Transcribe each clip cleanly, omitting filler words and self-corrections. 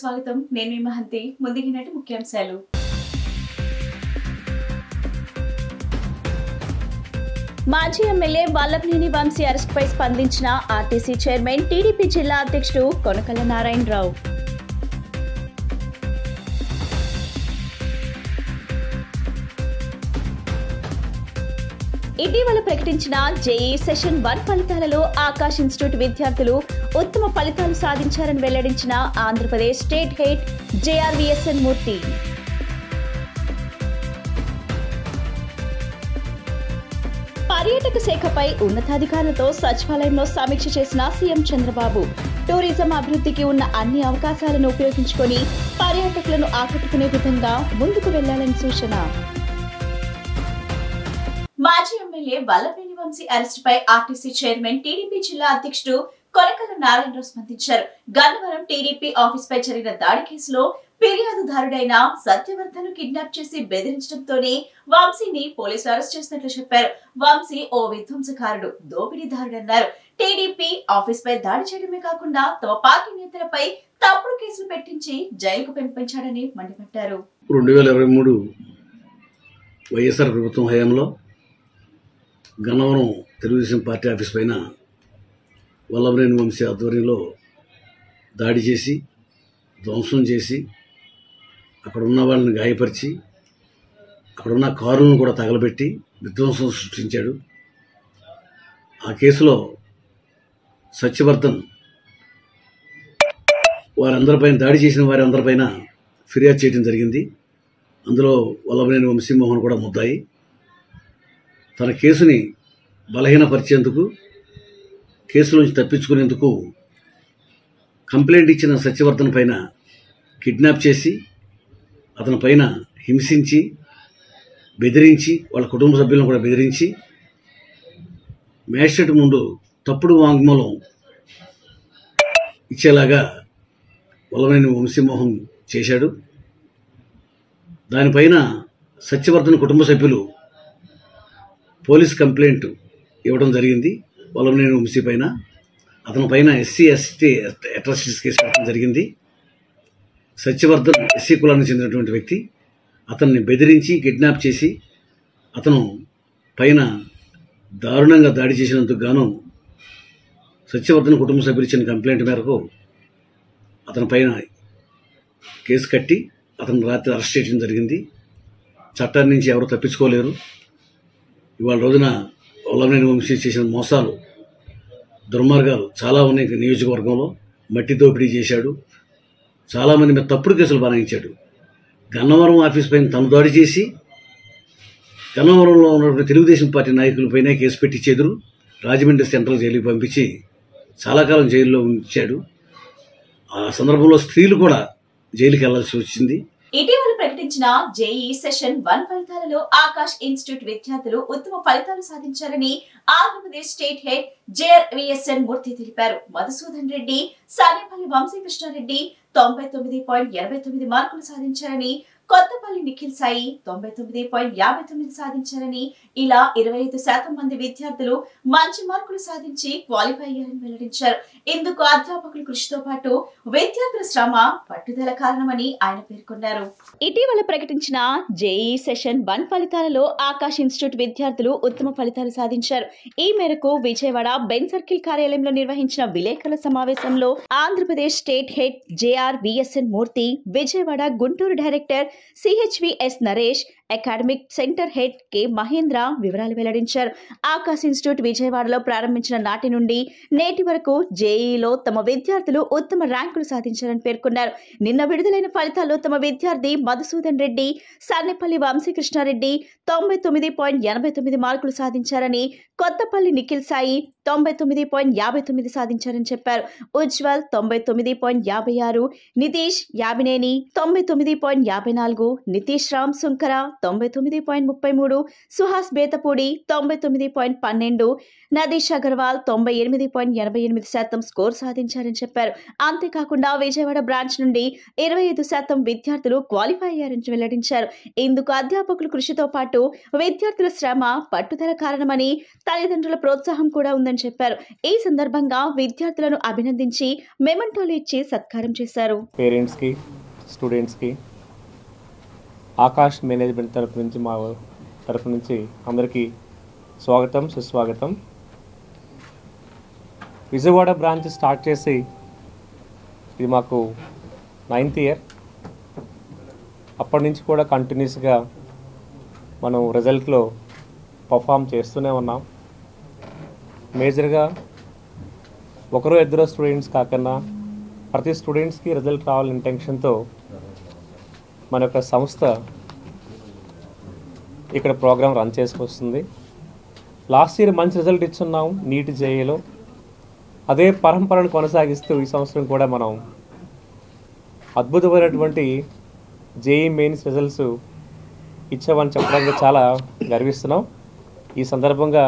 స్వాగతం. నేను మీ మహంతి. ముందుగినట్టు ముఖ్యాంశాలు. మాజీ ఎమ్మెల్యే వల్లభనేని వంశీ అరెస్టుపై స్పందించిన ఆర్టీసీ చైర్మన్, టీడీపీ జిల్లా అధ్యక్షుడు కొనకళ్ళ నారాయణరావు. ఇటీవల ప్రకటించిన జేఈ సెషన్ 1 ఫలితాలలో ఆకాష్ ఇన్స్టిట్యూట్ విద్యార్థులు ఉత్తమ ఫలితాలు సాధించారని వెల్లడించిన ఆంధ్రప్రదేశ్ స్టేట్ హెడ్ జేఆర్వీఎస్ఎన్ మూర్తి. పర్యాటక శాఖపై ఉన్నతాధికారులతో సచివాలయంలో సమీక్ష చేసిన సీఎం చంద్రబాబు. టూరిజం అభివృద్ధికి ఉన్న అన్ని అవకాశాలను ఉపయోగించుకొని పర్యాటకులను ఆకట్టుకునే విధంగా ముందుకు వెళ్లాలని సూచన. మాజీ ఎమ్మెల్యే వల్లభనేని వంశీ అరెస్టుపై ఆర్టీసీ చైర్మన్, టీడీపీ జిల్లా అధ్యక్షుడు కొనకళ్ళ నారాయణరావు స్పందించారు. గన్నవరం టీడీపీ ఆఫీస్ పై జరిగిన దాడి కేసులో ఫిర్యాదుదారుడైన సత్యవర్ధన్ కిడ్నాప్ చేసి బెదిరించడంతోనే వంశీని పోలీసులు అరెస్ట్ చేసినట్లు చెప్పారు. వంశీ ఓ విధ్వంసకారుడు, దోపిడీదారుడన్నారు. టీడీపీ ఆఫీస్ పై దాడి చేయడమే కాకుండా తమ పార్టీ నేతలపై తప్పుడు కేసులు పెట్టించి జైలుకు పంపించాడని మండిపడ్డారు. 2023 వైఎస్ఆర్ ప్రభుత్వం హయాంలో గన్నవరం తెలుగుదేశం పార్టీ ఆఫీస్ పైన వల్లభనేని వంశీ ఆధ్వర్యంలో దాడి చేసి, ధ్వంసం చేసి, అక్కడ ఉన్న వాళ్ళని గాయపరిచి, అక్కడున్న కారులను కూడా తగలబెట్టి విధ్వంసం సృష్టించాడు. ఆ కేసులో సత్యవర్ధన్ వారందరిపైన, దాడి చేసిన వారి అందరిపైన ఫిర్యాదు చేయడం జరిగింది. అందులో వల్లభనేని వంశీమోహన్ కూడా ముద్దాయి. తన కేసుని బలహీనపరిచేందుకు, కేసు నుంచి తప్పించుకునేందుకు కంప్లైంట్ ఇచ్చిన సత్యవర్ధన్ పైన కిడ్నాప్ చేసి, అతని పైన హింసించి, బెదిరించి, వాళ్ళ కుటుంబ సభ్యులను కూడా బెదిరించి మ్యాజిస్ట్రేట్ ముందు తప్పుడు వాంగ్మూలం ఇచ్చేలాగా వల్లభనేని వంశీమోహన్ చేశాడు. దానిపైన సత్యవర్ధన్ కుటుంబ సభ్యులు పోలీస్ కంప్లైంట్ ఇవ్వడం జరిగింది. వల్లభనేని వంశీ పైన, అతని పైన ఎస్సీ ఎస్టీ అట్రాసిటీస్ కేసు పెట్టడం జరిగింది. సత్యవర్ధన్ ఎస్సీ కులానికి చెందినటువంటి వ్యక్తి. అతన్ని బెదిరించి, కిడ్నాప్ చేసి, అతను పైన దారుణంగా దాడి చేసినందుకు గాను సత్యవర్ధన్ కుటుంబ సభ్యులు ఇచ్చిన కంప్లైంట్ మేరకు అతని పైన కేసు కట్టి అతను రాత్రి అరెస్ట్ చేయడం జరిగింది. చట్టాన్ని నుంచి ఎవరు తప్పించుకోలేరు. ఇవాళ రోజున వల్లభనేని వంశీ చేసిన మోసాలు, దుర్మార్గాలు చాలా ఉన్నాయి. నియోజకవర్గంలో మట్టి దోపిడీ చేశాడు. చాలామంది మీద తప్పుడు కేసులు బనాయించాడు. గన్నవరం ఆఫీస్ పైన తను దాడి చేసి, గన్నవరంలో ఉన్నటువంటి తెలుగుదేశం పార్టీ నాయకులపైనే కేసు పెట్టి చెదురు రాజమండ్రి సెంట్రల్ జైలుకి పంపించి చాలా కాలం జైల్లో ఉంచాడు. ఆ సందర్భంలో స్త్రీలు కూడా జైలుకి వెళ్లాల్సి వచ్చింది. ఇటీవల ప్రకటించిన జేఈ సెషన్ 1 ఫలితాలలో ఆకాష్ ఇన్స్టిట్యూట్ విద్యార్థులు ఉత్తమ ఫలితాలు సాధించారని ఆంధ్రప్రదేశ్ స్టేట్ హెడ్ జేఆర్వీఎస్ఎన్ మూర్తి తెలిపారు. మధుసూదన్ రెడ్డి, సానేపల్లి వంశీకృష్ణారెడ్డి 99.89 మార్కులు సాధించారని, కొత్తపల్లి నిఖిల్ సాయి 99.59 సాధించారని, ఇలా 25% మంది విద్యార్థులు మంచి మార్కులు సాధించి క్వాలిఫై అయ్యారని వెల్లడించారు. ఇందుకు అధ్యాపకుల కృషితో పాటు విద్యార్థుల శ్రమ, పట్టుదల కారణమని ఆయన పేర్కొన్నారు. ఇటీవల ప్రకటించిన జేఈ సెషన్ 1 ఫలితాలలో ఆకాష్ ఇన్స్టిట్యూట్ విద్యార్థులు ఉత్తమ ఫలితాలు సాధించారు. ఈ మేరకు విజయవాడ బెన్ సర్కిల్ కార్యాలయంలో నిర్వహించిన విలేకరుల సమావేశంలో Andhra Pradesh state head JRVSN Murthy, Vijayawada Guntur director CHVS Naresh, academic centre head K Mahendra వివరాలు వెల్లడించారు. ఆకాష్ ఇన్స్టిట్యూట్ విజయవాడలో ప్రారంభించిన నాటి నుండి నేటి వరకు జేఈలో తమ విద్యార్థులు ఉత్తమ ర్యాంకులు సాధించారని పేర్కొన్నారు. నిన్న విడుదలైన ఫలితాల్లో తమ విద్యార్థి మధుసూదన్ రెడ్డి, సన్నెపల్లి వంశీకృష్ణారెడ్డి 99.89 మార్కులు సాధించారని, కొత్తపల్లి నిఖిల్ సాయి 99.59 సాధించారని చెప్పారు. ఉజ్వల్ 99.56, నితీష్ యాబినేని 99.54, నితీష్ రామ్ సుంకర 99.33, సుహాస్ బేతపూడి 99.12, నదీష్ అగర్వాల్ 98.88% స్కోర్ సాధించారని చెప్పారు. అంతేకాకుండా విజయవాడ బ్రాంచ్ నుండి 25% విద్యార్థులు క్వాలిఫై అయ్యారని వెల్లడించారు. ఇందుకు అధ్యాపకుల కృషితో పాటు విద్యార్థుల శ్రమ, పట్టుదల కారణమని, తల్లిదండ్రుల ప్రోత్సాహం కూడా ఉందని చెప్పారు. ఈ సందర్భంగా విద్యార్థులను అభినందించి మెమెంటోలు ఇచ్చి సత్కారం చేశారు. పేరెంట్స్ కి, స్టూడెంట్స్ కి, ఆకాష్ మేనేజ్మెంట్ తరపు నుంచి మా తరపు నుంచి అందరికీ స్వాగతం, సుస్వాగతం. విజయవాడ బ్రాంచ్ స్టార్ట్ చేసి ఇది మాకు 9th ఇయర్. అప్పటి నుంచి కూడా కంటిన్యూస్గా మనం రిజల్ట్లో పర్ఫామ్ చేస్తూనే ఉన్నాం. మేజర్గా ఒకరో ఇద్దరు స్టూడెంట్స్ కాకుండా ప్రతి స్టూడెంట్స్కి రిజల్ట్ రావాలని ఇంటెన్షన్తో మన యొక్క సంస్థ ఇక్కడ ప్రోగ్రాం రన్ చేసుకొస్తుంది. లాస్ట్ ఇయర్ మంచి రిజల్ట్ ఇచ్చున్నాం నీట్ జేఏలో. అదే పరంపరను కొనసాగిస్తూ ఈ సంవత్సరం కూడా మనం అద్భుతమైనటువంటి జేఈ మెయిన్స్ రిజల్ట్స్ ఇచ్చామని చెప్పడానికి చాలా గర్విస్తున్నాం. ఈ సందర్భంగా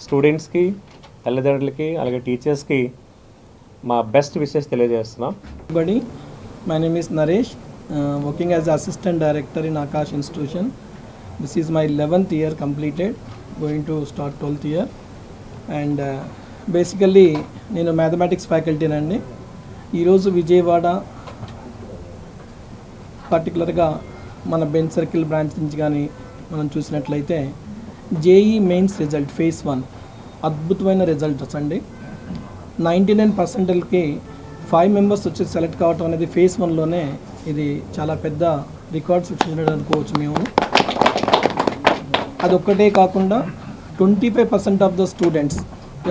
స్టూడెంట్స్కి, తల్లిదండ్రులకి, అలాగే టీచర్స్కి మా బెస్ట్ విషెస్ తెలియజేస్తున్నాం. My name is Naresh, working as Assistant Director in Akash Institution. This is my 11th year completed, going to start 12th year. And basically నేను మ్యాథమెటిక్స్ ఫ్యాకల్టీ నండి. ఈరోజు విజయవాడ పర్టికులర్గా మన బెంచ్ సర్కిల్ బ్రాంచ్ నుంచి కానీ మనం చూసినట్లయితే జేఈ మెయిన్స్ రిజల్ట్ ఫేజ్ 1 అద్భుతమైన రిజల్ట్స్ అండి. 99%కి 5 మెంబర్స్ వచ్చి సెలెక్ట్ కావటం అనేది ఫేజ్ 1లోనే ఇది చాలా పెద్ద రికార్డ్ సృష్టించడం అనుకోవచ్చు మేము. అదొక్కటే కాకుండా 25% ఆఫ్ ద స్టూడెంట్స్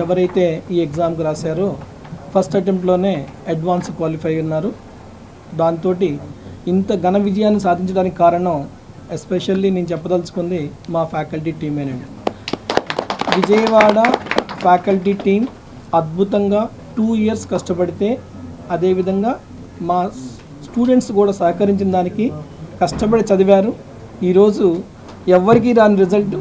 ఎవరైతే ఈ ఎగ్జామ్కి రాశారో ఫస్ట్ అటెంప్ట్లోనే అడ్వాన్స్ క్వాలిఫై ఉన్నారు. దాంతో ఇంత ఘన విజయాన్ని సాధించడానికి కారణం ఎస్పెషల్లీ నేను చెప్పదలుచుకుంది మా ఫ్యాకల్టీ టీమేనండి. విజయవాడ ఫ్యాకల్టీ టీం అద్భుతంగా 2 years కష్టపడితే, అదేవిధంగా మా స్టూడెంట్స్ కూడా సహకరించిన దానికి కష్టపడి చదివారు. ఈరోజు ఎవరికి రాని రిజల్ట్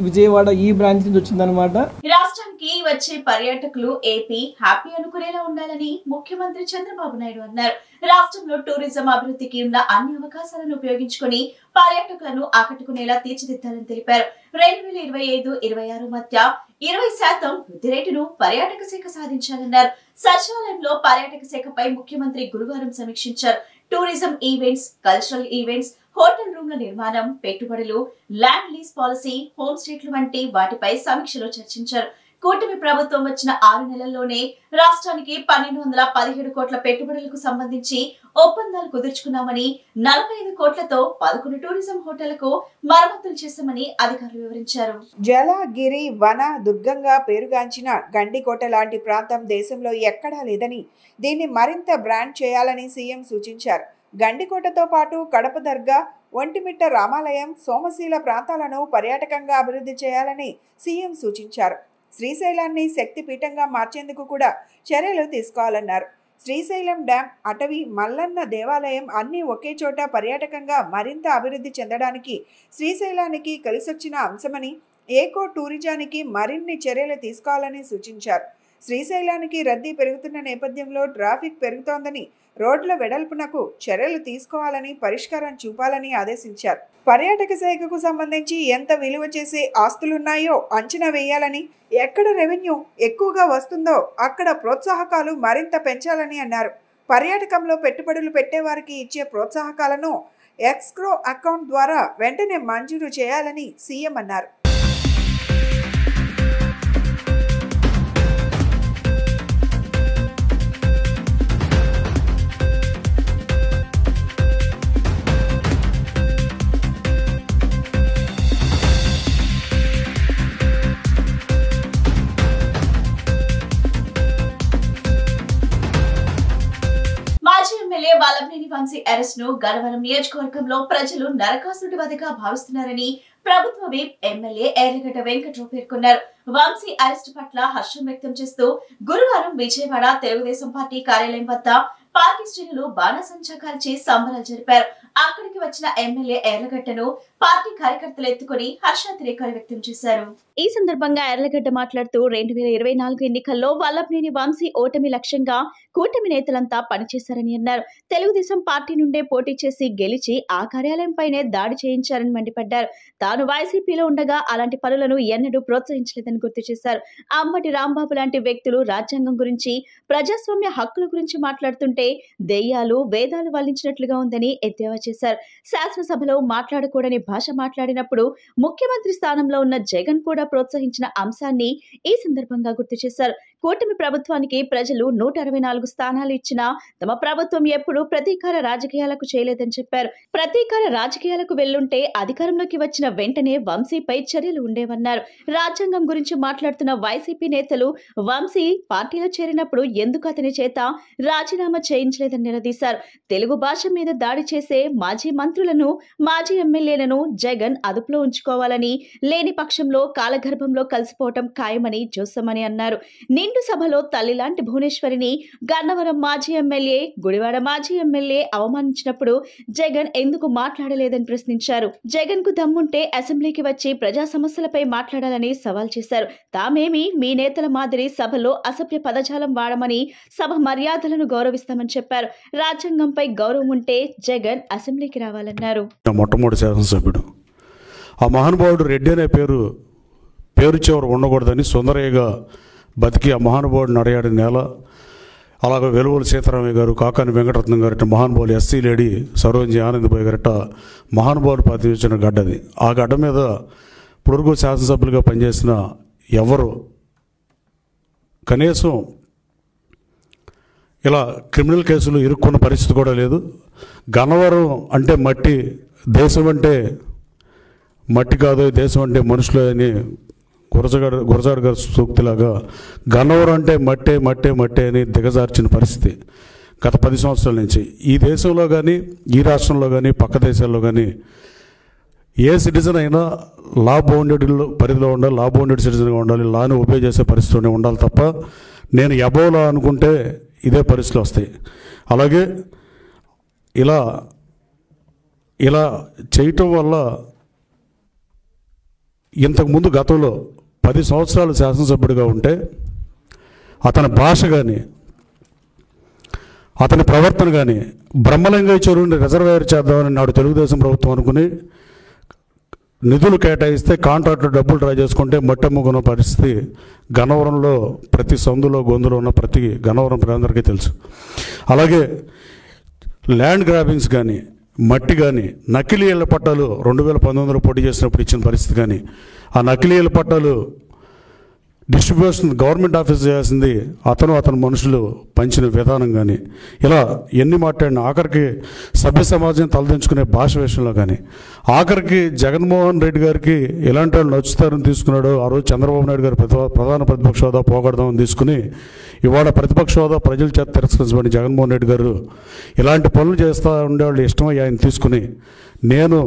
విజయవాడ ఈ బ్రాంచ్ నుంచి వచ్చిందనమాట. రాష్ట్రానికి వచ్చే పర్యాటకులు ఏపీ హ్యాపీ అనుకునేలా ఉండాలని ముఖ్యమంత్రి చంద్రబాబు నాయుడు అన్నారు. రాష్ట్రంలో టూరిజం అభివృద్ధికి ఉన్న అన్ని అవకాశాలను ఉపయోగించుకుని పర్యాటకులను ఆకట్టుకునేలా తీర్చిదిద్దాలని తెలిపారు. 2025-26 మధ్య 20% వృద్ధి రేటును పర్యాటక శాఖ సాధించాలన్నారు. సచివాలయంలో పర్యాటక శాఖపై ముఖ్యమంత్రి గురువారం సమీక్షించారు. Tourism events, cultural events, hotel రూమ్ల నిర్మాణం, పెట్టుబడులు, ల్యాండ్ లీజ్ పాలసీ, హోమ్ స్టేట్లు వంటి వాటిపై సమీక్షలో చర్చించారు. కూటమి ప్రభుత్వం వచ్చిన 6 నెలల్లోనే రాష్ట్రానికి 1217 కోట్ల పెట్టుబడులకు సంబంధించి ఒప్పందాలు కుదుర్చుకున్నామని, 45 కోట్లతో 11 టూరిజం హోటళ్లకు మరమ్మతులు చేశామని అధికారులు వివరించారు. జల, గిరి, వన దుర్గంగా పేరుగాంచిన గండికోట లాంటి ప్రాంతం దేశంలో ఎక్కడా లేదని, దీన్ని మరింత బ్రాండ్ చేయాలని సీఎం సూచించారు. గండికోటతో పాటు కడప దర్గా, ఒంటిమిట్ట రామాలయం, సోమశీల ప్రాంతాలను పర్యాటకంగా అభివృద్ధి చేయాలని సీఎం సూచించారు. శ్రీశైలాన్ని శక్తిపీఠంగా మార్చేందుకు కూడా చర్యలు తీసుకోవాలన్నారు. శ్రీశైలం డ్యాం, అటవీ, మల్లన్న దేవాలయం అన్నీ ఒకే చోట పర్యాటకంగా మరింత అభివృద్ధి చెందడానికి శ్రీశైలానికి కలిసొచ్చిన అంశమని, ఏకో టూరిజానికి మరిన్ని చర్యలు తీసుకోవాలని సూచించారు. శ్రీశైలానికి రద్దీ పెరుగుతున్న నేపథ్యంలో ట్రాఫిక్ పెరుగుతోందని, రోడ్ల వెడల్పునకు చర్యలు తీసుకోవాలని, పరిష్కారం చూపాలని ఆదేశించారు. పర్యాటక శాఖకు సంబంధించి ఎంత విలువ చేసే ఆస్తులున్నాయో అంచనా వేయాలని, ఎక్కడ రెవెన్యూ ఎక్కువగా వస్తుందో అక్కడ ప్రోత్సాహకాలు మరింత పెంచాలని అన్నారు. పర్యాటకంలో పెట్టుబడులు పెట్టేవారికి ఇచ్చే ప్రోత్సాహకాలను ఎక్స్క్రో అకౌంట్ ద్వారా వెంటనే మంజూరు చేయాలని సీఎం అన్నారు. వల్లభనేని వంశీ అరెస్ట్ ను గన్నవరం నియోజకవర్గంలో ప్రజలు నరకాసుడి వధగా భావిస్తున్నారని ప్రభుత్వ విప్ ఎమ్మెల్యే ఎర్లగడ్డ వెంకట్రావు పేర్కొన్నారు. వంశీ అరెస్ట్ పట్ల హర్షం వ్యక్తం చేస్తూ గురువారం విజయవాడ తెలుగుదేశం పార్టీ కార్యాలయం వద్ద పార్టీ శ్రేణులు బాణసంచా కాల్చి సంబరాలు జరిపారు. అక్కడికి వచ్చిన ఎమ్మెల్యే ఎర్లగడ్డను పార్టీ కార్యకర్తలు ఎత్తుకుని హర్షాతిరేకాలు వ్యక్తం చేశారు. ఈ సందర్భంగా ఎర్లగడ్డ మాట్లాడుతూ 2024 ఎన్నికల్లో వల్లభనేని వంశీ ఓటమి లక్ష్యంగా కూటమి నేతలంతా పనిచేశారని అన్నారు. తెలుగుదేశం పార్టీ నుండే పోటీ చేసి గెలిచి ఆ కార్యాలయంపైనే దాడి చేయించారని మండిపడ్డారు. తాను వైసీపీలో ఉండగా అలాంటి పనులను ఎన్నడూ ప్రోత్సహించలేదని గుర్తు చేశారు. అంబటి రాంబాబు లాంటి వ్యక్తులు రాజ్యాంగం గురించి, ప్రజాస్వామ్య హక్కుల గురించి మాట్లాడుతుంటే దెయ్యాలు వేదాలు వల్లించినట్లుగా ఉందని ఎద్దేవా చేశారు. శాసనసభలో మాట్లాడకూడని భాష మాట్లాడినప్పుడు ముఖ్యమంత్రి స్థానంలో ఉన్న జగన్ కూడా ప్రోత్సహించిన అంశాన్ని ఈ సందర్భంగా గుర్తు చేశారు. కూటమి ప్రభుత్వానికి ప్రజలు 164 స్థానాలు ఇచ్చినా తమ ప్రభుత్వం ఎప్పుడూ ప్రతీకార రాజకీయాలకు చేయలేదని చెప్పారు. ప్రతీకార రాజకీయాలకు వెళ్లుంటే అధికారంలోకి వచ్చిన వెంటనే వంశీపై చర్యలు ఉండేవన్నారు. రాజ్యాంగం గురించి మాట్లాడుతున్న వైసీపీ నేతలు వంశీ పార్టీలో చేరినప్పుడు ఎందుకు అతని చేత రాజీనామా చేయించలేదని నిలదీశారు. తెలుగు భాష మీద దాడి చేసే మాజీ మంత్రులను, మాజీ ఎమ్మెల్యేలను జగన్ అదుపులో ఉంచుకోవాలని, లేని పక్షంలో కాలగర్భంలో కలిసిపోవటం ఖాయమని జోసమని అన్నారు. నిండు సభలో తల్లిలాంటి భువనేశ్వరిని గన్నవరం మాజీ ఎమ్మెల్యే, గుడివాడ మాజీ ఎమ్మెల్యే అవమానించినప్పుడు జగన్ ఎందుకు మాట్లాడలేదని ప్రశ్నించారు. జగన్ కు దమ్ముంటే అసెంబ్లీకి వచ్చి ప్రజా సమస్యలపై మాట్లాడాలని సవాల్ చేశారు. తామేమి మీ నేతల మాదిరి సభలో అసభ్య పదజాలం వాడమని, సభ మర్యాదలను గౌరవిస్తామని చెప్పారు. రాజ్యాంగంపై గౌరవం ఉంటే జగన్ అసెంబ్లీకి రావాలన్నారు. మొట్టమొదటి శాసనసభ్యుడు ఆ మహానుభావుడు రెడ్డి అనే పేరు చివర ఉండకూడదని సుందరయ్యగా బతికి ఆ మహానుభావుడు నడయాడిన నేల. అలాగే వెలువల సీతారామయ్య గారు, కాకాని వెంకటరత్నం గారట మహానుభావులు, ఎస్సీ లేడీ సరోజి ఆనందబాయి గారట మహానుభావులు ప్రాతినిధ్యం గడ్డది. ఆ గడ్డ మీద పొడుగు శాసనసభ్యులుగా పనిచేసిన ఎవరు కనీసం ఇలా క్రిమినల్ కేసులు ఇరుక్కున్న పరిస్థితి కూడా లేదు. గన్నవరం అంటే మట్టి, దేశం అంటే మట్టి కాదు, దేశం అంటే మనుషులే అని గురజాడ గారి సూక్తిలాగా గన్నవరం అంటే మట్టే మట్టే మట్టే అని దిగజార్చిన పరిస్థితి గత 10 సంవత్సరాల నుంచి. ఈ దేశంలో కానీ, ఈ రాష్ట్రంలో కానీ, పక్క దేశాల్లో కానీ ఏ సిటిజన్ అయినా లా బౌండెడ్ పరిధిలో ఉండాలి, లా బౌండెడ్ సిటిజన్గా ఉండాలి, లాని ఒబే చేసే పరిస్థితిలోనే ఉండాలి తప్ప నేను ఎబోలా అనుకుంటే ఇదే పరిస్థితులు వస్తాయి. అలాగే ఇలా చేయటం వల్ల ఇంతకుముందు గతంలో 10 సంవత్సరాలు శాసనసభ్యుడిగా ఉంటే అతని భాష కానీ, అతని ప్రవర్తన కానీ బ్రహ్మలింగయ్య చెరువుని రిజర్వాయర్ చేద్దామని నాడు తెలుగుదేశం ప్రభుత్వం అనుకుని నిధులు కేటాయిస్తే కాంట్రాక్టర్ డబ్బులు డ్రా చేసుకుంటే మట్టెమ్ముకున్న పరిస్థితి గన్నవరంలో ప్రతి సందులో గొంతులో ఉన్న ప్రతి గన్నవరం ప్రజలందరికీ తెలుసు. అలాగే ల్యాండ్ గ్రాబింగ్స్ కానీ, మట్టి కానీ, నకిలీ ఇళ్ల పట్టాలు 2019లో పోటీ చేసినప్పుడు ఇచ్చిన పరిస్థితి కానీ, ఆ నకిలీ ఇళ్ల పట్టాలు డిస్ట్రిబ్యూషన్ గవర్నమెంట్ ఆఫీస్ చేయాల్సింది అతను మనుషులు పంచిన విధానం కానీ, ఇలా ఎన్ని మాట్లాడినా ఆఖరికి సభ్య సమాజం తలదించుకునే భాష విషయంలో కానీ, ఆఖరికి జగన్మోహన్ రెడ్డి గారికి ఎలాంటి వాళ్ళు నచ్చుతారని తీసుకున్నాడు. ఆ రోజు చంద్రబాబు నాయుడు గారు ప్రధాన ప్రతిపక్ష హోదా పోగొడదామని తీసుకుని ఇవాళ ప్రతిపక్ష హోదా ప్రజల చేత తిరస్కరించబడి జగన్మోహన్ రెడ్డి గారు ఇలాంటి పనులు చేస్తూ ఉండేవాళ్ళు ఇష్టమై ఆయన తీసుకుని నేను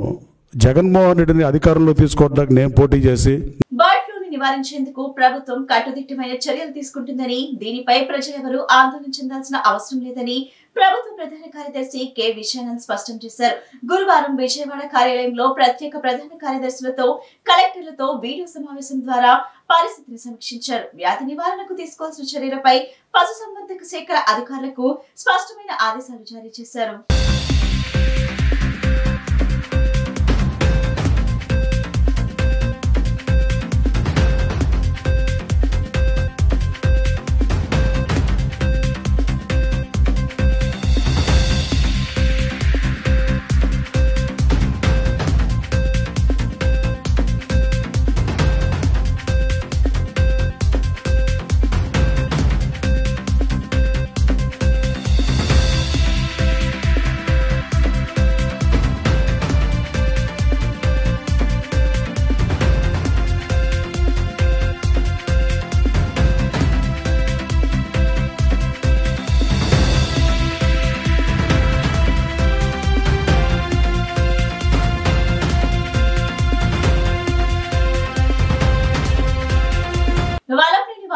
జగన్మోహన్ రెడ్డిని అధికారంలో తీసుకోవడానికి నేను పోటీ చేసి నివారించేందుకు ప్రభుత్వం కట్టుదిట్టమైన చర్యలు తీసుకుంటుందని, దీనిపై ప్రజలెవరూ ఆందోళన చెందాల్సిన అవసరం లేదని ప్రభుత్వ ప్రధాన కార్యదర్శి కె విజయానంద్ స్పష్టం చేశారు. గురువారం విజయవాడ కార్యాలయంలో ప్రత్యేక ప్రధాన కార్యదర్శులతో, కలెక్టర్లతో వీడియో సమావేశం ద్వారా పరిస్థితిని సమీక్షించారు. వ్యాధి నివారణకు తీసుకోవాల్సిన చర్యలపై పశుసంవర్ధక శాఖ అధికారులకు స్పష్టమైన ఆదేశాలు జారీ చేశారు.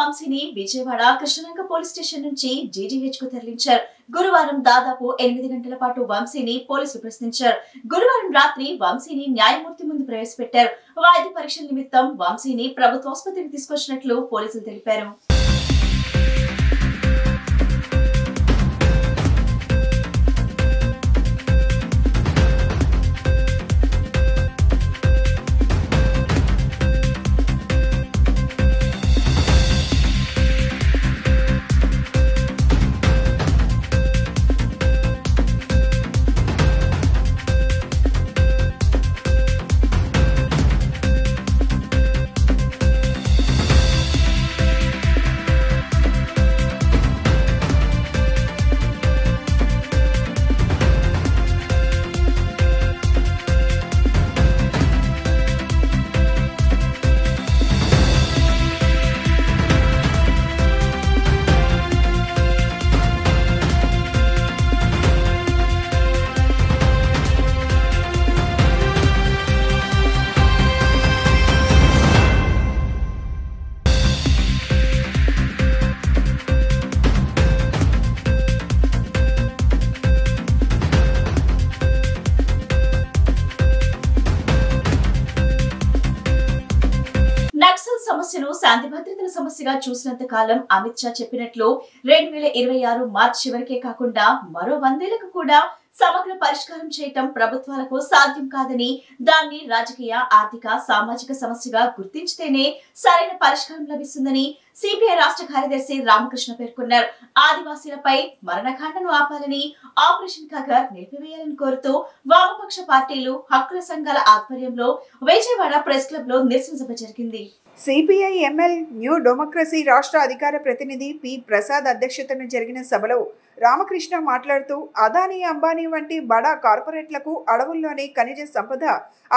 వంశీని విజయవాడ కృష్ణలంక పోలీస్ స్టేషన్ నుంచి జీజీహెచ్ కు తరలించారు. గురువారం దాదాపు 8 గంటల పాటు వంశీని పోలీసులు ప్రశ్నించారు. గురువారం రాత్రి వంశీని న్యాయమూర్తి ముందు ప్రవేశపెట్టారు. వైద్య పరీక్షల నిమిత్తం వంశీని ప్రభుత్వ ఆసుపత్రికి తీసుకొచ్చినట్లు పోలీసులు తెలిపారు. నక్సల్ సమస్యను శాంతి భద్రతల సమస్యగా చూసినంత కాలం అమిత్ షా చెప్పినట్లు 2026 మార్చి చివరికే కాకుండా మరో 100 ఏళ్లకు కూడా సమగ్ర పరిష్కారం చేయటం ప్రభుత్వాలకు సాధ్యం కాదని, దాన్ని రాజకీయ, ఆర్థిక, సామాజిక సమస్యగా గుర్తించితేనే సరైన పరిష్కారం లభిస్తుందని సిపిఐ రాష్ట్ర కార్యదర్శి రామకృష్ణ పేర్కొన్నారు. ఆదివాసీలపై మరణకాండను ఆపాలని, ఆపరేషన్ కగర్ నిలిపివేయాలని కోరుతూ వామపక్ష పార్టీలు, హక్కుల సంఘాల ఆధ్వర్యంలో విజయవాడ ప్రెస్ క్లబ్ లో నిరసన సభ జరిగింది. సిపిఐ ఎంఎల్ న్యూ డెమోక్రసీ రాష్ట్ర అధికార ప్రతినిధి పి ప్రసాద్ అధ్యక్షతన జరిగిన సభలో రామకృష్ణ మాట్లాడుతూ అదానీ, అంబానీ వంటి బడా కార్పొరేట్లకు అడవుల్లోని ఖనిజ సంపద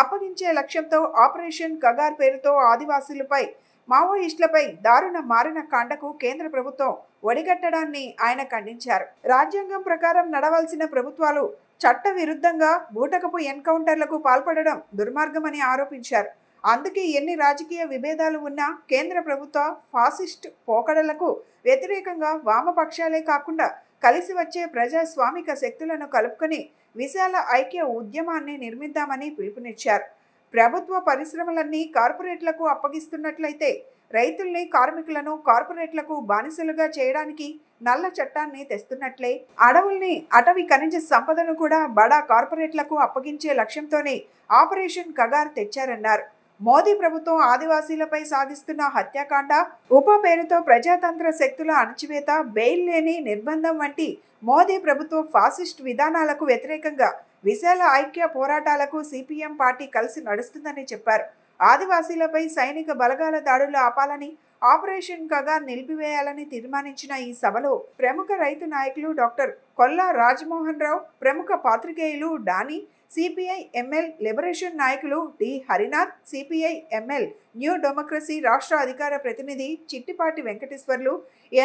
అప్పగించే లక్ష్యంతో ఆపరేషన్ కగార్ పేరుతో ఆదివాసీలపై, మావోయిస్టులపై దారుణ మారణ కాండకు కేంద్ర ప్రభుత్వం ఒడిగట్టడాన్ని ఆయన ఖండించారు. రాజ్యాంగం ప్రకారం నడవాల్సిన ప్రభుత్వాలు చట్ట విరుద్ధంగా బూటకపు ఎన్కౌంటర్లకు పాల్పడడం దుర్మార్గమని ఆరోపించారు. అందుకే ఎన్ని రాజకీయ విభేదాలు ఉన్నా కేంద్ర ప్రభుత్వ ఫాసిస్ట్ పోకడలకు వ్యతిరేకంగా వామపక్షాలే కాకుండా కలిసి వచ్చే ప్రజాస్వామిక శక్తులను కలుపుకొని విశాల ఐక్య ఉద్యమాన్ని నిర్మిద్దామని పిలుపునిచ్చారు. ప్రభుత్వ పరిశ్రమలన్నీ కార్పొరేట్లకు అప్పగిస్తున్నట్లయితే రైతుల్ని, కార్మికులను కార్పొరేట్లకు బానిసలుగా చేయడానికి నల్ల చట్టాన్ని తెస్తున్నట్లే అడవుల్ని, అటవీ ఖనిజ సంపదను కూడా బడా కార్పొరేట్లకు అప్పగించే లక్ష్యంతోనే ఆపరేషన్ కగార్ తెచ్చారన్నారు. మోదీ ప్రభుత్వం ఆదివాసీలపై సాగిస్తున్న హత్యాకాండ, ఉప పేరుతో ప్రజాతంత్ర శక్తుల అణచివేత, బెయిల్ లేని నిర్బంధం వంటి మోదీ ప్రభుత్వ ఫాసిస్ట్ విధానాలకు వ్యతిరేకంగా విశాల ఐక్య పోరాటాలకు సిపిఎం పార్టీ కలిసి నడుస్తుందని చెప్పారు. ఆదివాసీలపై సైనిక బలగాల దాడులు ఆపాలని, ఆపరేషన్ కగార్ నిలిపివేయాలని తీర్మానించిన ఈ సభలో ప్రముఖ రైతు నాయకులు డాక్టర్ కొల్లా రాజమోహన్ రావు, ప్రముఖ పాత్రికేయులు డానీ, సిపిఐ ఎంఎల్ లిబరేషన్ నాయకులు D Harinath, CPI ML new democracy రాష్ట్ర అధికార ప్రతినిధి చిట్టిపాటి వెంకటేశ్వర్లు,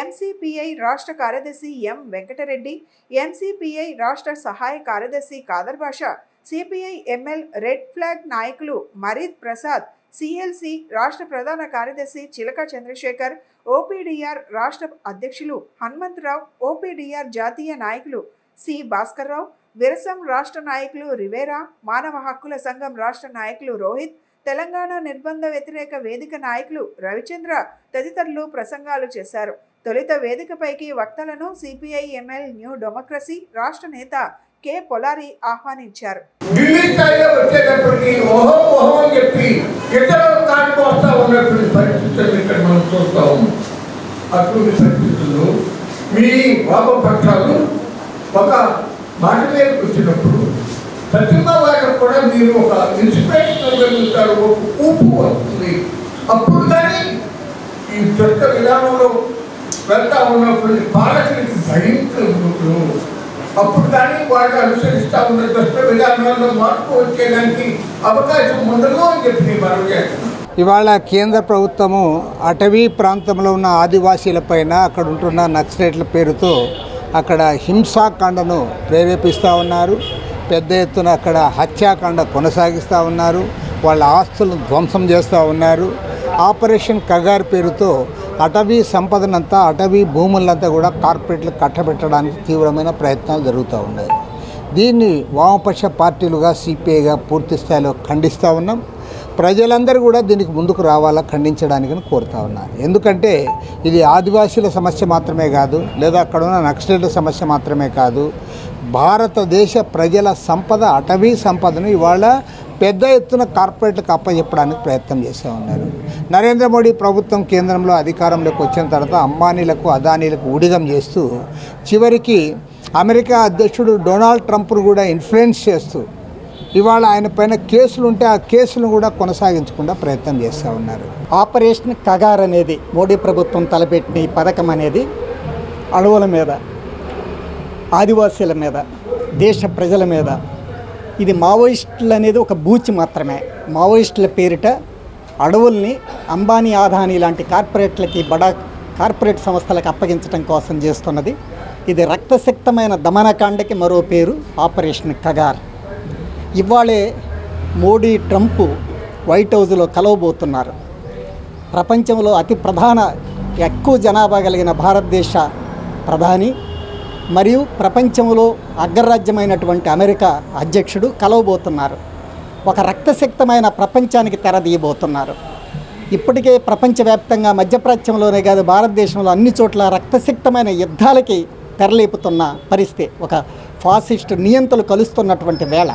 ఎంసిపిఐ రాష్ట్ర కార్యదర్శి ఎం వెంకటరెడ్డి, ఎంసిపిఐ రాష్ట్ర సహాయ కార్యదర్శి కాదర్ బాషా, సిపిఐ ఎంఎల్ రెడ్ ఫ్లాగ్ నాయకులు మరీద్ ప్రసాద్, సిఎల్సి రాష్ట్ర ప్రధాన కార్యదర్శి చిలక చంద్రశేఖర్, ఓపీడీఆర్ రాష్ట్ర అధ్యక్షులు హనుమంతరావు, ఓపీడీఆర్ జాతీయ నాయకులు సి భాస్కర్ రావు, విరసం రాష్ట్ర నాయకులు రివేరా, మానవ హక్కుల సంఘం రాష్ట్ర నాయకులు రోహిత్, తెలంగాణ నిర్బంధ వ్యతిరేక వేదిక నాయకులు రవిచంద్ర తదితరులు ప్రసంగాలు చేశారు. తొలుత వేదికపైకి వక్తలను సిపిఐ ఎంఎల్ న్యూ డెమోక్రసీ రాష్ట్ర నేత కె పొలారి ఆహ్వానించారు. మాట మీద వచ్చినప్పుడు ప్రతిభ వాళ్ళకు కూడా మీరు ఒక ఇన్స్పిరేషన్ కలుగుతారు, ఒక ఊపు వస్తుంది. అప్పుడు కానీ ఈ చట్ట విధానంలో వెళ్తా ఉన్నటువంటి పాలకులకి భయంకరులు, అప్పుడు కానీ వాళ్ళు అనుసరిస్తూ ఉన్న చట్ట విధానాల్లో మార్పు వచ్చేదానికి అవకాశం ఉండదు అని చెప్పి మనం చేస్తున్నాం. ఇవాళ కేంద్ర ప్రభుత్వము అటవీ ప్రాంతంలో ఉన్న ఆదివాసీలపైన అక్కడ ఉంటున్న నక్సలైట్ల పేరుతో అక్కడ హింసాకాండను ప్రేరేపిస్తూ ఉన్నారు. పెద్ద ఎత్తున అక్కడ హత్యాకాండ కొనసాగిస్తూ ఉన్నారు. వాళ్ళ ఆస్తులను ధ్వంసం చేస్తూ ఉన్నారు. ఆపరేషన్ కగార్ పేరుతో అటవీ సంపదనంతా, అటవీ భూములంతా కూడా కార్పొరేట్లకు కట్టబెట్టడానికి తీవ్రమైన ప్రయత్నాలు జరుగుతూ ఉన్నాయి. దీన్ని వామపక్ష పార్టీలుగా సిపిఐగా పూర్తి స్థాయిలో ఖండిస్తూ ఉన్నాం. ప్రజలందరూ కూడా దీనికి ముందుకు రావాలా, ఖండించడానికి కోరుతా ఉన్నారు. ఎందుకంటే ఇది ఆదివాసీల సమస్య మాత్రమే కాదు, లేదా అక్కడ ఉన్న నక్సలైట్ల సమస్య మాత్రమే కాదు. భారతదేశ ప్రజల సంపద, అటవీ సంపదను ఇవాళ పెద్ద ఎత్తున కార్పొరేట్లకు అప్పచెప్పడానికి ప్రయత్నం చేస్తూ ఉన్నారు. నరేంద్ర మోడీ ప్రభుత్వం కేంద్రంలో అధికారంలోకి వచ్చిన తర్వాత అంబానీలకు, అదానీలకు ఊడిగం చేస్తూ చివరికి అమెరికా అధ్యక్షుడు డొనాల్డ్ ట్రంప్ను కూడా ఇన్ఫ్లుయెన్స్ చేస్తూ ఇవాళ ఆయన పైన కేసులు ఉంటే ఆ కేసులను కూడా కొనసాగించకుండా ప్రయత్నం చేస్తూ ఉన్నారు. ఆపరేషన్ కగార్ అనేది మోడీ ప్రభుత్వం తలపెట్టిన ఈ పథకం అనేది అడవుల మీద, ఆదివాసీల మీద, దేశ ప్రజల మీద, ఇది మావోయిస్టులు అనేది ఒక బూచి మాత్రమే. మావోయిస్టుల పేరిట అడవుల్ని అంబానీ, ఆదానీ లాంటి కార్పొరేట్లకి, బడా కార్పొరేట్ సంస్థలకు అప్పగించడం కోసం చేస్తున్నది. ఇది రక్తసిక్తమైన దమనకాండకి మరో పేరు ఆపరేషన్ కగార్. ఇవాళే మోడీ, ట్రంప్ వైట్ హౌస్లో కలవబోతున్నారు. ప్రపంచంలో అతి ఎక్కువ జనాభా కలిగిన భారతదేశ ప్రధాని మరియు ప్రపంచంలో అగ్రరాజ్యమైనటువంటి అమెరికా అధ్యక్షుడు కలవబోతున్నారు. ఒక రక్తసిక్తమైన ప్రపంచానికి తెరదీయబోతున్నారు. ఇప్పటికే ప్రపంచవ్యాప్తంగా మధ్యప్రాచ్యంలోనే కాదు, భారతదేశంలో అన్ని చోట్ల రక్తసిక్తమైన యుద్ధాలకి తెరలేపుతున్న పరిస్థితి, ఒక ఫాసిస్ట్ నియంతలు కలుస్తున్నటువంటి వేళ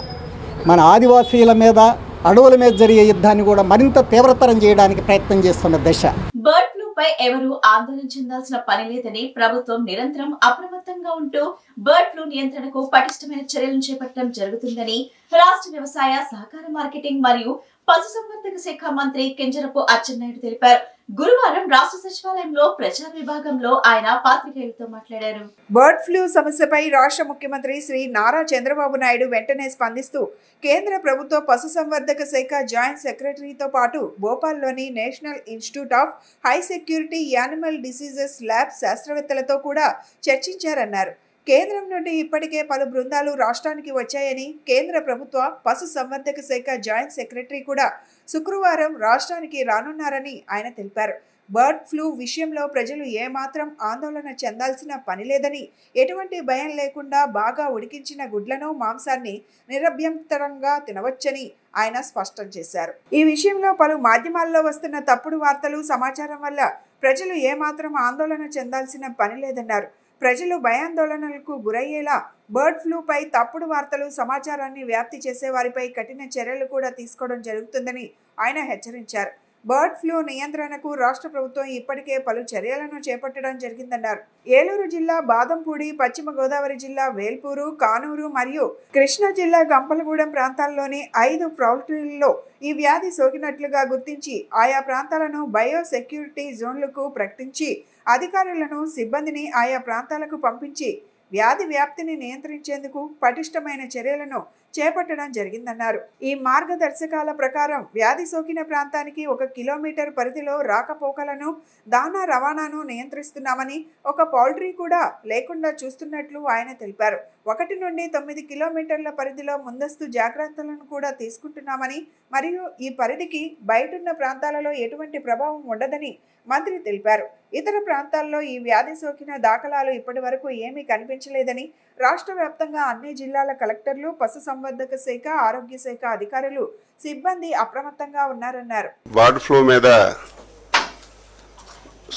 మన ఆదివాసీల మీద, అడవుల మీద జరిగే యుద్ధాన్ని కూడా మరింత తీవ్రతరం చేయడానికి ప్రయత్నం చేస్తున్న దశ. బర్డ్ ఫ్లూపై ఎవరూ ఆందోళన చెందాల్సిన పని లేదని ప్రభుత్వం నిరంతరం అప్రమత్తంగా ఉంటూ బర్డ్ ఫ్లూ నియంత్రణకు పటిష్టమైన చర్యలను చేపట్టడం జరుగుతుందని రాష్ట్ర వ్యవసాయ, సహకార మార్కెటింగ్ మరియు పశుసంవర్ధక శాఖ మంత్రి కింజరపు అచ్చెన్నాయుడు తెలిపారు. గురువారం రాష్ట్ర సచివాలయంలో ప్రచార విభాగంలో ఆయన పాత్రికేయులతో మాట్లాడారు. బర్డ్ ఫ్లూ సమస్యపై రాష్ట్ర ముఖ్యమంత్రి శ్రీ నారా చంద్రబాబు నాయుడు వెంటనే స్పందిస్తూ కేంద్ర ప్రభుత్వ పశుసంవర్ధక శాఖ జాయింట్ సెక్రటరీతో పాటు భోపాల్లోని national institute of high security animal diseases lab శాస్త్రవేత్తలతో కూడా చర్చించారన్నారు. కేంద్రం నుండి ఇప్పటికే పలు బృందాలు రాష్ట్రానికి వచ్చాయని, కేంద్ర ప్రభుత్వ పశు సంవర్ధక శాఖ జాయింట్ సెక్రటరీ కూడా శుక్రవారం రాష్ట్రానికి రానున్నారని ఆయన తెలిపారు. బర్డ్ ఫ్లూ విషయంలో ప్రజలు ఏమాత్రం ఆందోళన చెందాల్సిన పని లేదని, ఎటువంటి భయం లేకుండా బాగా ఉడికించిన గుడ్లను, మాంసాన్ని నిరభ్యంతరంగా తినవచ్చని ఆయన స్పష్టం చేశారు. ఈ విషయంలో పలు మాధ్యమాల్లో వస్తున్న తప్పుడు వార్తలు, సమాచారం వల్ల ప్రజలు ఏమాత్రం ఆందోళన చెందాల్సిన పని లేదన్నారు. ప్రజలు భయాందోళనలకు గురయ్యేలా బర్డ్ ఫ్లూపై తప్పుడు వార్తలు, సమాచారాన్ని వ్యాప్తి చేసే వారిపై కఠిన చర్యలు కూడా తీసుకోవడం జరుగుతుందని ఆయన హెచ్చరించారు. బర్డ్ ఫ్లూ నియంత్రణకు రాష్ట్ర ప్రభుత్వం ఇప్పటికే పలు చర్యలను చేపట్టడం జరిగిందన్నారు. ఏలూరు జిల్లా బాదంపూడి, పశ్చిమ గోదావరి జిల్లా వేల్పూరు, కానూరు మరియు కృష్ణా జిల్లా గంపలగూడెం ప్రాంతాల్లోని 5 పౌల్ట్రీల్లో ఈ వ్యాధి సోకినట్లుగా గుర్తించి ఆయా ప్రాంతాలను బయో సెక్యూరిటీ జోన్లకు ప్రకటించి అధికారులను, సిబ్బందిని ఆయా ప్రాంతాలకు పంపించి వ్యాధి వ్యాప్తిని నియంత్రించేందుకు పటిష్టమైన చర్యలను చేపట్టడం జరిగిందన్నారు. ఈ మార్గదర్శకాల ప్రకారం వ్యాధి సోకిన ప్రాంతానికి 1 కిలోమీటర్ పరిధిలో రాకపోకలను, దానా రవాణాను నియంత్రిస్తున్నామని, ఒక పౌల్ట్రీ కూడా లేకుండా చూస్తున్నట్లు ఆయన తెలిపారు. 1 నుండి 9 కిలోమీటర్ల పరిధిలో ముందస్తు జాగ్రత్తలను కూడా తీసుకుంటున్నామని, మరియు ఈ పరిధికి బయటున్న ప్రాంతాలలో ఎటువంటి ప్రభావం ఉండదని మంత్రి తెలిపారు. ఇతర ప్రాంతాల్లో ఈ వ్యాధి సోకిన దాఖలాలు ఇప్పటి వరకు ఏమీ కనిపించలేదని, రాష్ట్ర వ్యాప్తంగా అన్ని జిల్లాల కలెక్టర్లు, పశు సంవర్ధక శాఖ, ఆరోగ్య శాఖ అధికారులు, సిబ్బంది అప్రమత్తంగా ఉన్నారన్నారు. బర్డ్ ఫ్లూ మీద